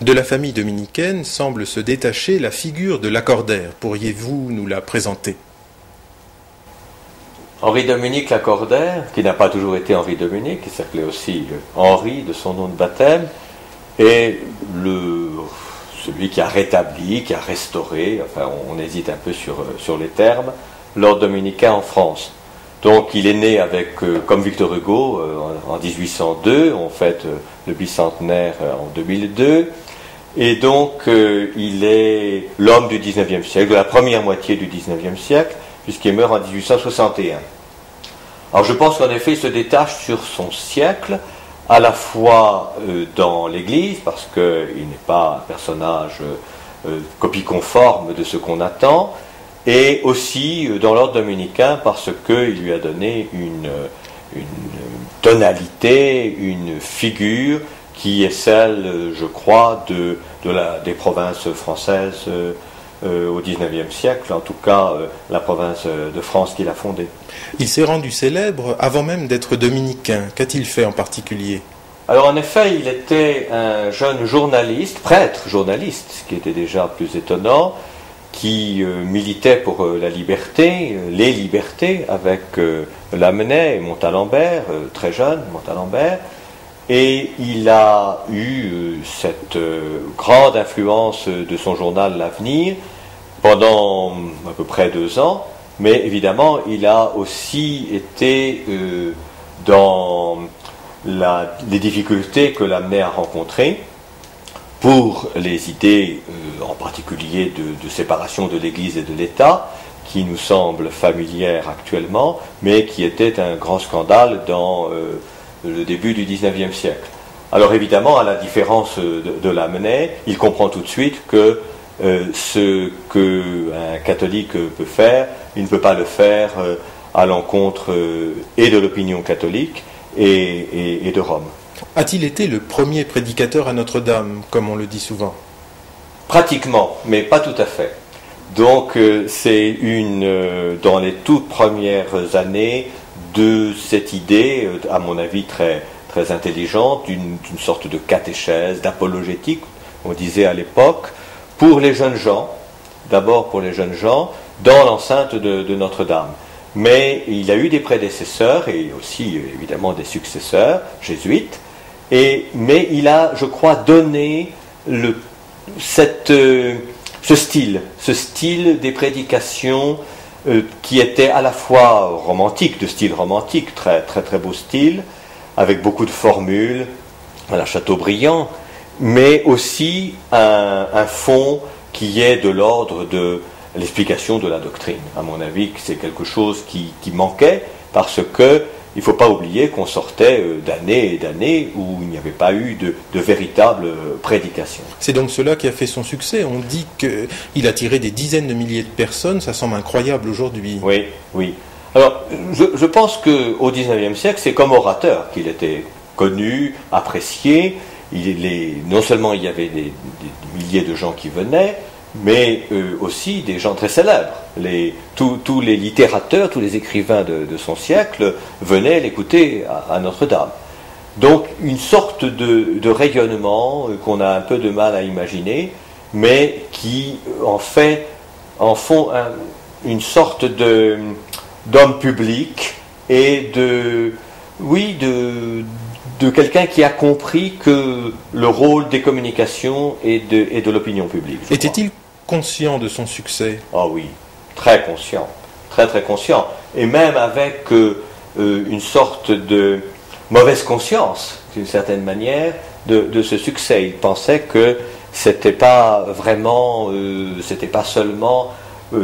De la famille dominicaine semble se détacher la figure de Lacordaire. Pourriez-vous nous la présenter? Henri-Dominique Lacordaire, qui n'a pas toujours été Henri-Dominique, qui s'appelait aussi Henri de son nom de baptême, est celui qui a rétabli, qui a restauré, enfin on hésite un peu sur les termes, l'ordre dominicain en France. Donc il est né comme Victor Hugo en 1802, on fête le bicentenaire en 2002, et donc il est l'homme du 19e siècle, de la première moitié du 19e siècle, puisqu'il meurt en 1861. Alors je pense qu'en effet il se détache sur son siècle, à la fois dans l'Église, parce qu'il n'est pas un personnage copie conforme de ce qu'on attend, et aussi dans l'ordre dominicain, parce qu'il lui a donné une tonalité, une figure qui est celle, je crois, des provinces françaises au XIXe siècle, en tout cas la province de France qu'il a fondée. Il s'est rendu célèbre avant même d'être dominicain. Qu'a-t-il fait en particulier? Alors en effet, il était un jeune journaliste, prêtre journaliste, ce qui était déjà plus étonnant, qui militait pour la liberté, les libertés, avec Lamennais et Montalembert, très jeune, Montalembert, et il a eu cette grande influence de son journal L'Avenir pendant à peu près 2 ans, mais évidemment il a aussi été dans les difficultés que Lamennais a rencontrées pour les idées en particulier de séparation de l'Église et de l'État, qui nous semblent familières actuellement, mais qui était un grand scandale dans le début du XIXe siècle. Alors évidemment, à la différence de Lamennais, il comprend tout de suite que ce qu'un catholique peut faire, il ne peut pas le faire à l'encontre et de l'opinion catholique et de Rome. A-t-il été le premier prédicateur à Notre-Dame, comme on le dit souvent? Pratiquement, mais pas tout à fait. Donc c'est dans les toutes premières années de cette idée, à mon avis très, très intelligente, d'une sorte de catéchèse, d'apologétique, on disait à l'époque, pour les jeunes gens, d'abord pour les jeunes gens, dans l'enceinte de Notre-Dame. Mais il a eu des prédécesseurs et aussi évidemment des successeurs jésuites, mais il a, je crois, donné ce style des prédications qui était à la fois romantique, de style romantique, très, très, très beau style, avec beaucoup de formules, à la Chateaubriand, mais aussi un fond qui est de l'ordre de l'explication de la doctrine. À mon avis, c'est quelque chose qui manquait, parce que il ne faut pas oublier qu'on sortait d'années et d'années où il n'y avait pas eu de véritable prédication. C'est donc cela qui a fait son succès. On dit qu'il a tiré des dizaines de milliers de personnes, ça semble incroyable aujourd'hui. Oui, oui. Alors, je pense qu'au XIXe siècle, c'est comme orateur qu'il était connu, apprécié. Non seulement il y avait des milliers de gens qui venaient, mais aussi des gens très célèbres. Tous les littérateurs, tous les écrivains de son siècle venaient l'écouter à Notre-Dame. Donc une sorte de rayonnement qu'on a un peu de mal à imaginer, mais qui en font une sorte d'homme public et de quelqu'un qui a compris que le rôle des communications et de l'opinion publique. Était-il conscient de son succès? Ah oui, très conscient, très très conscient, et même avec une sorte de mauvaise conscience, d'une certaine manière, de ce succès. Il pensait que c'était pas seulement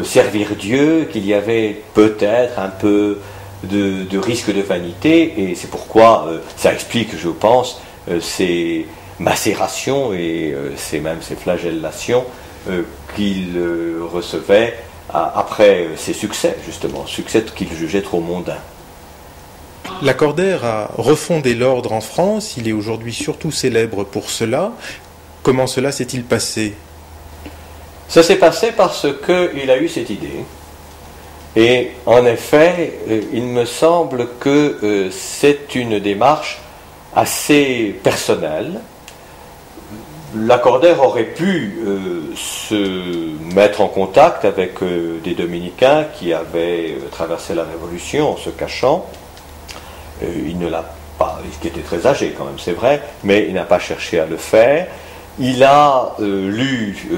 servir Dieu, qu'il y avait peut-être un peu de risque de vanité, et c'est pourquoi ça explique, je pense, ces macérations et même ces flagellations qu'il recevait après ses succès, justement, succès qu'il jugeait trop mondains. Lacordaire a refondé l'ordre en France, il est aujourd'hui surtout célèbre pour cela. Comment cela s'est-il passé? Ça s'est passé parce qu'il a eu cette idée. Et en effet, il me semble que c'est une démarche assez personnelle, Lacordaire aurait pu se mettre en contact avec des dominicains qui avaient traversé la Révolution en se cachant. Il ne l'a pas, qui était très âgé quand même, c'est vrai, mais il n'a pas cherché à le faire. Il a lu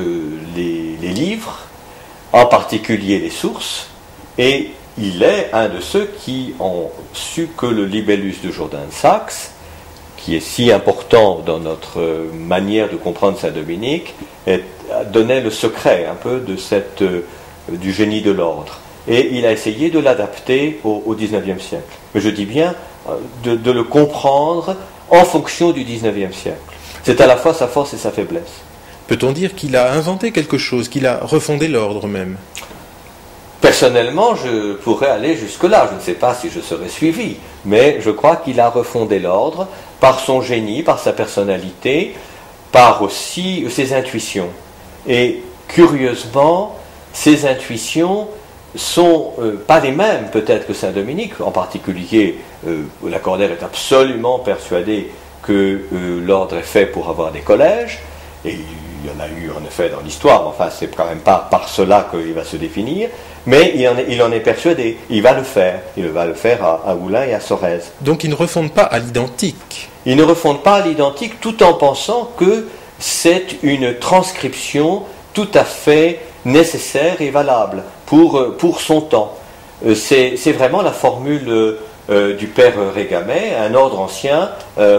les livres, en particulier les sources, et il est un de ceux qui ont su que le libellus de Jourdain de Saxe, qui est si important dans notre manière de comprendre Saint-Dominique, donnait le secret un peu de du génie de l'ordre. Et il a essayé de l'adapter au XIXe siècle. Mais je dis bien de le comprendre en fonction du XIXe siècle. C'est à la fois sa force et sa faiblesse. Peut-on dire qu'il a inventé quelque chose, qu'il a refondé l'ordre même? Personnellement, je pourrais aller jusque-là. Je ne sais pas si je serais suivi, mais je crois qu'il a refondé l'ordre par son génie, par sa personnalité, par aussi ses intuitions. Et curieusement, ces intuitions sont pas les mêmes peut-être que Saint-Dominique. En particulier, Lacordaire est absolument persuadé que l'ordre est fait pour avoir des collèges, et il y en a eu en effet dans l'histoire, enfin c'est quand même pas par cela qu'il va se définir, mais il en est persuadé, il va le faire à Oulin et à Sorèze. Donc il ne refonde pas à l'identique. Il ne refonde pas à l'identique tout en pensant que c'est une transcription tout à fait nécessaire et valable pour son temps. C'est vraiment la formule du père Régamet, un ordre ancien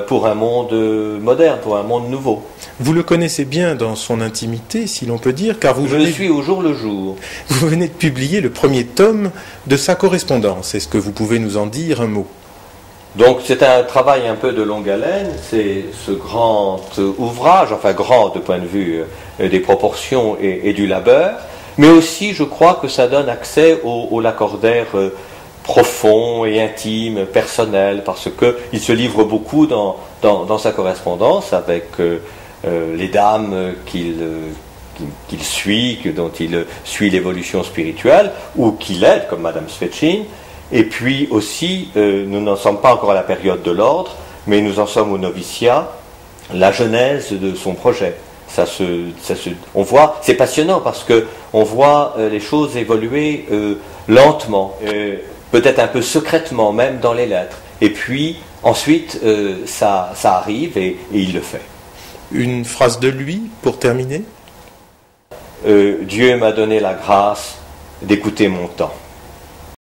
pour un monde moderne, pour un monde nouveau. Vous le connaissez bien dans son intimité, si l'on peut dire, car je le suis au jour le jour. Vous venez de publier le premier tome de sa correspondance. Est-ce que vous pouvez nous en dire un mot? Donc c'est un travail un peu de longue haleine, c'est ce grand ouvrage, enfin grand de point de vue des proportions et du labeur, mais aussi je crois que ça donne accès au Lacordaire profond et intime, personnel, parce qu'il se livre beaucoup dans sa correspondance avec les dames qu'il suit, dont il suit l'évolution spirituelle, ou qu'il aide, comme Madame Svetchin. Et puis aussi, nous n'en sommes pas encore à la période de l'ordre, mais nous en sommes au noviciat, la genèse de son projet. On voit, c'est passionnant parce que on voit les choses évoluer lentement, peut-être un peu secrètement, même dans les lettres. Et puis ensuite, ça arrive et il le fait. Une phrase de lui pour terminer. Dieu m'a donné la grâce d'écouter mon temps.